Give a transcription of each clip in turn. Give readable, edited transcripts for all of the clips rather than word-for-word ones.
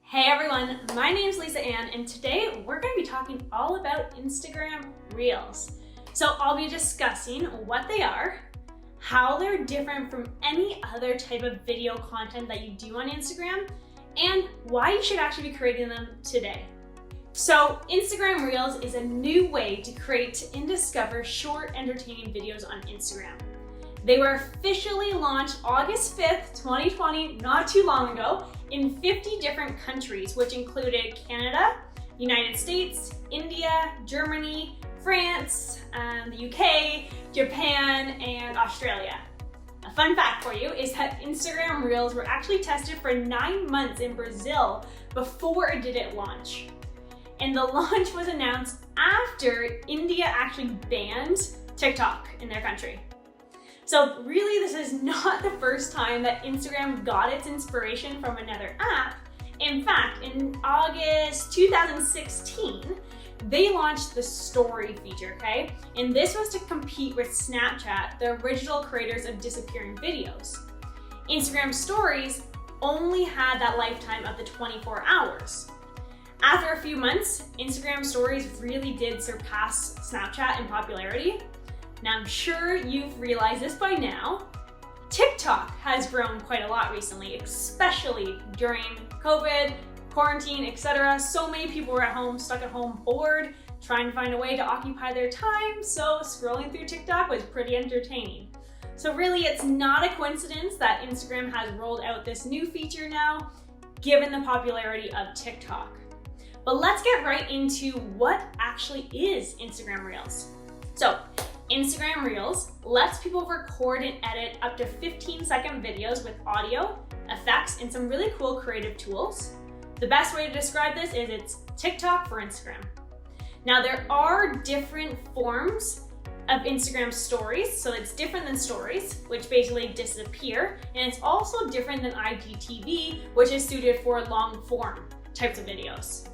Hey everyone, my name is Lisa Ann, and today we're going to be talking all about Instagram Reels. So I'll be discussing what they are, how they're different from any other type of video content that you do on Instagram, and why you should actually be creating them today. So Instagram Reels is a new way to create and discover short, entertaining videos on Instagram. They were officially launched August 5th, 2020, not too long ago, in 50 different countries, which included Canada, United States, India, Germany, France, the UK, Japan, and Australia. A fun fact for you is that Instagram Reels were actually tested for 9 months in Brazil before it did launch. And the launch was announced after India actually banned TikTok in their country. So really, this is not the first time that Instagram got its inspiration from another app. In fact, in August 2016, they launched the story feature, okay? And this was to compete with Snapchat, the original creators of disappearing videos. Instagram stories only had that lifetime of the 24 hours. After a few months, Instagram stories really did surpass Snapchat in popularity. Now, I'm sure you've realized this by now. TikTok has grown quite a lot recently, especially during COVID, quarantine, etc. So many people were at home, stuck at home, bored, trying to find a way to occupy their time, so scrolling through TikTok was pretty entertaining. So really, it's not a coincidence that Instagram has rolled out this new feature now, given the popularity of TikTok. But let's get right into what actually is Instagram Reels. So, Instagram Reels lets people record and edit up to 15-second videos with audio, effects, and some really cool creative tools. The best way to describe this is it's TikTok for Instagram. Now, there are different forms of Instagram stories, so it's different than stories, which basically disappear, and it's also different than IGTV, which is suited for long form types of videos.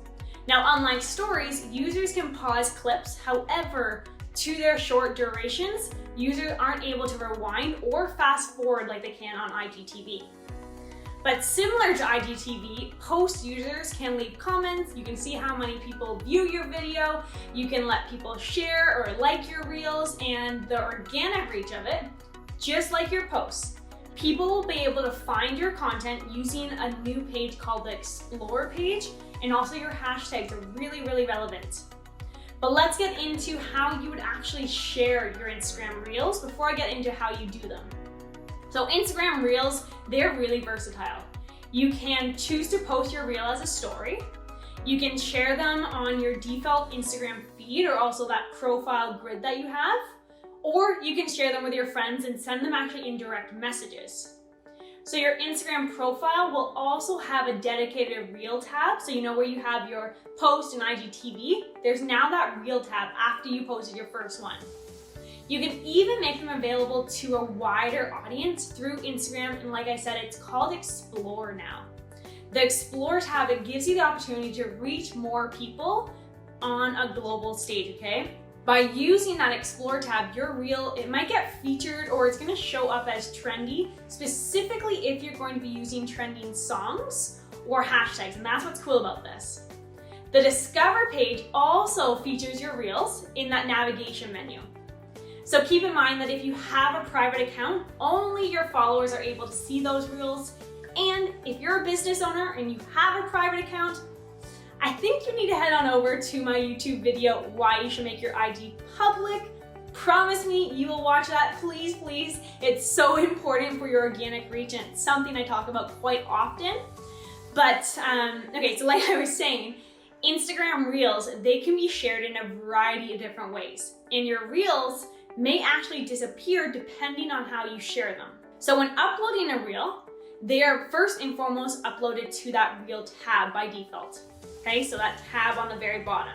Now, unlike stories, users can pause clips. However, to their short durations, users aren't able to rewind or fast forward like they can on IGTV. But similar to IGTV, post users can leave comments, you can see how many people view your video, you can let people share or like your reels, and the organic reach of it, just like your posts. People will be able to find your content using a new page called the Explore page, and also your hashtags are really relevant. But let's get into how you would actually share your Instagram Reels before I get into how you do them. So Instagram Reels, they're really versatile. You can choose to post your reel as a story. You can share them on your default Instagram feed or also that profile grid that you have. Or you can share them with your friends and send them actually in direct messages. So your Instagram profile will also have a dedicated Reel tab. So you know where you have your post and IGTV, there's now that Reel tab after you posted your first one. You can even make them available to a wider audience through Instagram, and like I said, it's called Explore now. The Explore tab, it gives you the opportunity to reach more people on a global stage, okay? By using that Explore tab, your reel, it might get featured or it's gonna show up as trendy, specifically if you're going to be using trending songs or hashtags, and that's what's cool about this. The Discover page also features your reels in that navigation menu. So keep in mind that if you have a private account, only your followers are able to see those reels, and if you're a business owner and you have a private account, I think you need to head on over to my YouTube video, Why You Should Make Your IG Public. Promise me you will watch that, please. It's so important for your organic reach, and it's something I talk about quite often. But, okay, so like I was saying, Instagram Reels, they can be shared in a variety of different ways. And your Reels may actually disappear depending on how you share them. So when uploading a Reel, they are first and foremost uploaded to that Reel tab by default. Okay, so that tab on the very bottom.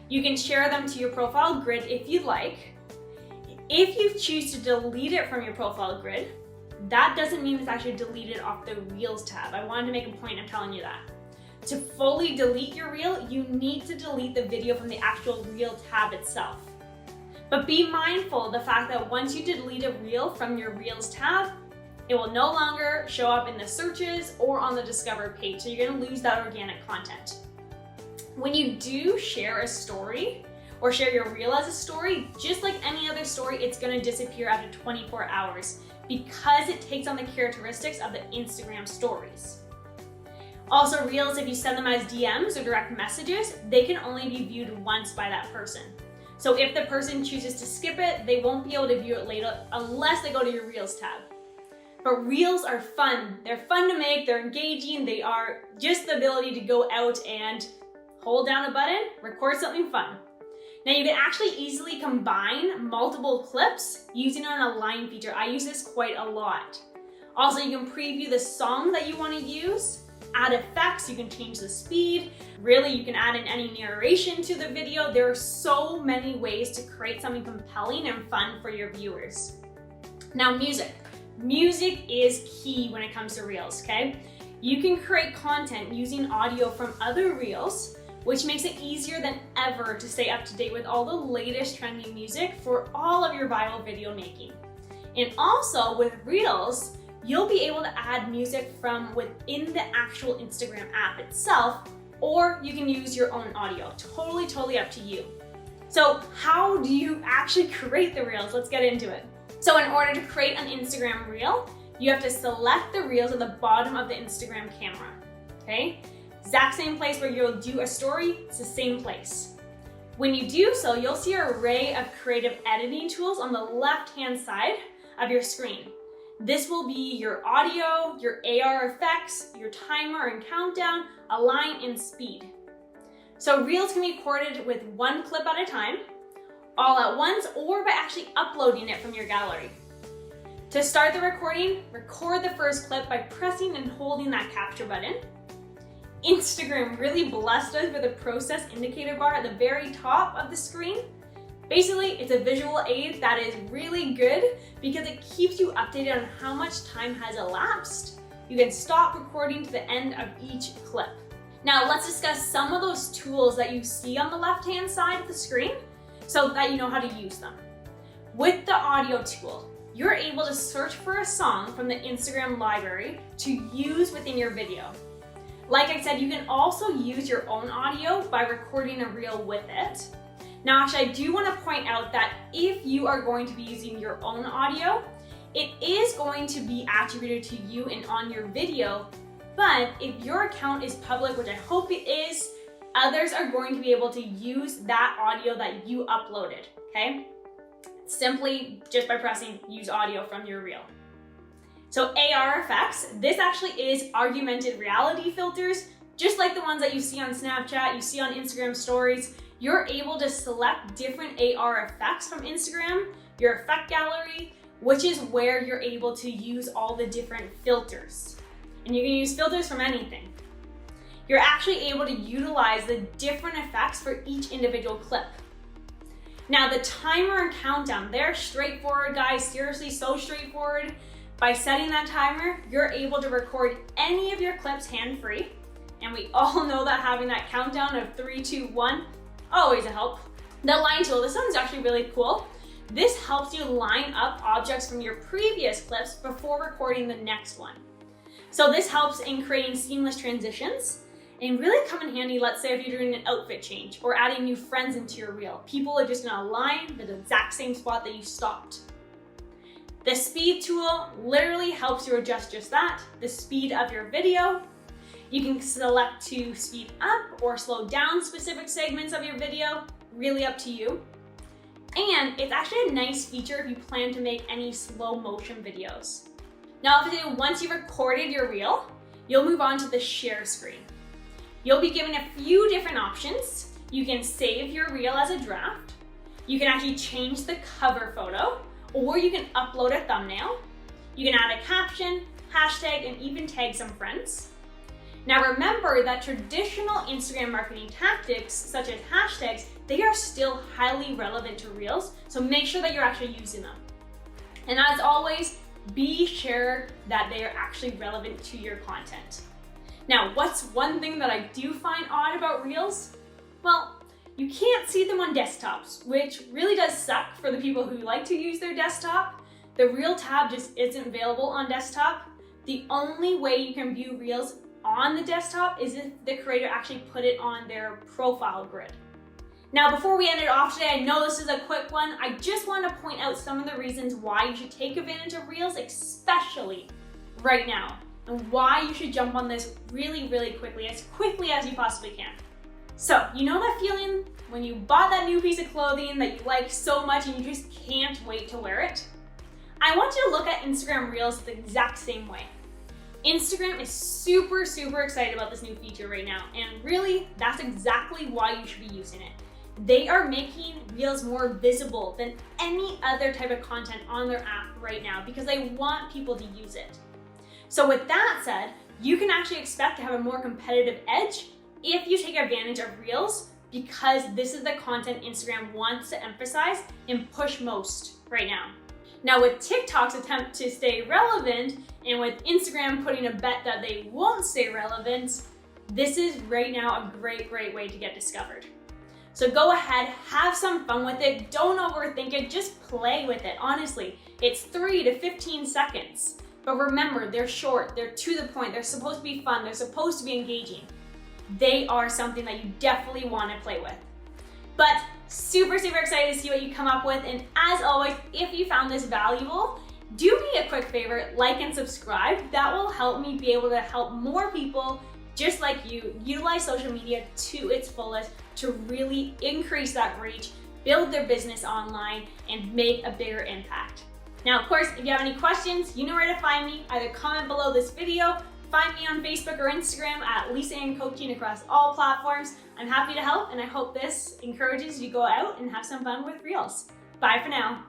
You can share them to your profile grid if you'd like. If you choose to delete it from your profile grid, that doesn't mean it's actually deleted off the Reels tab. I wanted to make a point of telling you that. To fully delete your reel, you need to delete the video from the actual Reel tab itself. But be mindful of the fact that once you delete a reel from your Reels tab, It will no longer show up in the searches or on the Discover page, so you're gonna lose that organic content. When you do share a story or share your reel as a story, just like any other story, it's gonna disappear after 24 hours because it takes on the characteristics of the Instagram stories. Also, reels, if you send them as DMs or direct messages, they can only be viewed once by that person. So if the person chooses to skip it, they won't be able to view it later unless they go to your Reels tab. But Reels are fun. They're fun to make, they're engaging, they are just the ability to go out and hold down a button, record something fun. Now you can actually easily combine multiple clips using an align feature. I use this quite a lot. Also, you can preview the song that you want to use, add effects, you can change the speed. Really, you can add in any narration to the video. There are so many ways to create something compelling and fun for your viewers. Now, music. Music is key when it comes to Reels, okay? You can create content using audio from other Reels, which makes it easier than ever to stay up to date with all the latest trending music for all of your viral video making. And also with Reels, you'll be able to add music from within the actual Instagram app itself, or you can use your own audio. Totally up to you. So how do you actually create the Reels? Let's get into it. So in order to create an Instagram Reel, you have to select the Reels at the bottom of the Instagram camera, okay? Exact same place where you'll do a story, it's the same place. When you do so, you'll see an array of creative editing tools on the left-hand side of your screen. This will be your audio, your ARFX, your timer and countdown, align, and speed. So Reels can be recorded with one clip at a time, all at once, or by actually uploading it from your gallery. To start the recording, record the first clip by pressing and holding that capture button. Instagram really blessed us with a process indicator bar at the very top of the screen. Basically, it's a visual aid that is really good because it keeps you updated on how much time has elapsed. You can stop recording to the end of each clip. Now let's discuss some of those tools that you see on the left-hand side of the screen so that you know how to use them. With the audio tool, you're able to search for a song from the Instagram library to use within your video. Like I said, you can also use your own audio by recording a reel with it. Now, actually, I do want to point out that if you are going to be using your own audio, it is going to be attributed to you and on your video, but if your account is public, which I hope it is, others are going to be able to use that audio that you uploaded, okay? Simply just by pressing use audio from your reel. So ARFX, this actually is augmented reality filters, just like the ones that you see on Snapchat, you see on Instagram stories. You're able to select different AR effects from Instagram, your effect gallery, which is where you're able to use all the different filters. And you can use filters from anything. You're actually able to utilize the different effects for each individual clip. Now the timer and countdown, they're straightforward, guys, seriously, so straightforward. By setting that timer, you're able to record any of your clips hand-free. And we all know that having that countdown of 3, 2, 1, always a help. The line tool, this one's actually really cool. This helps you line up objects from your previous clips before recording the next one. So this helps in creating seamless transitions and really come in handy, let's say if you're doing an outfit change or adding new friends into your reel. People are just gonna align the exact same spot that you stopped. The speed tool literally helps you adjust just that, the speed of your video. You can select to speed up or slow down specific segments of your video, really up to you. And it's actually a nice feature if you plan to make any slow motion videos. Now, obviously, once you've recorded your reel, you'll move on to the share screen. You'll be given a few different options. You can save your reel as a draft. You can actually change the cover photo, or you can upload a thumbnail. You can add a caption, hashtag, and even tag some friends. Now remember that traditional Instagram marketing tactics, such as hashtags, they are still highly relevant to Reels, so make sure that you're actually using them. And as always, be sure that they are actually relevant to your content. Now, what's one thing that I do find odd about Reels? Well, you can't see them on desktops, which really does suck for the people who like to use their desktop. The Reel tab just isn't available on desktop. The only way you can view Reels on the desktop is if the creator actually put it on their profile grid. Now, before we end it off today, I know this is a quick one. I just want to point out some of the reasons why you should take advantage of Reels, especially right now, and why you should jump on this really, really quickly as you possibly can. So, you know that feeling when you bought that new piece of clothing that you like so much and you just can't wait to wear it? I want you to look at Instagram Reels the exact same way. Instagram is super excited about this new feature right now, and really, that's exactly why you should be using it. They are making Reels more visible than any other type of content on their app right now because they want people to use it. So with that said, you can actually expect to have a more competitive edge if you take advantage of Reels, because this is the content Instagram wants to emphasize and push most right now. Now with TikTok's attempt to stay relevant, and with Instagram putting a bet that they won't stay relevant, this is right now a great way to get discovered. So go ahead, have some fun with it, don't overthink it, just play with it, honestly. It's 3 to 15 seconds. But remember, they're short, they're to the point, they're supposed to be fun, they're supposed to be engaging. They are something that you definitely want to play with. But super excited to see what you come up with, and as always, if you found this valuable, do me a quick favor, like and subscribe. That will help me be able to help more people just like you utilize social media to its fullest to really increase that reach, build their business online, and make a bigger impact. Now, of course, if you have any questions, you know where to find me. Either comment below this video, find me on Facebook or Instagram at Lisa Ann Coaching across all platforms. I'm happy to help, and I hope this encourages you to go out and have some fun with Reels. Bye for now.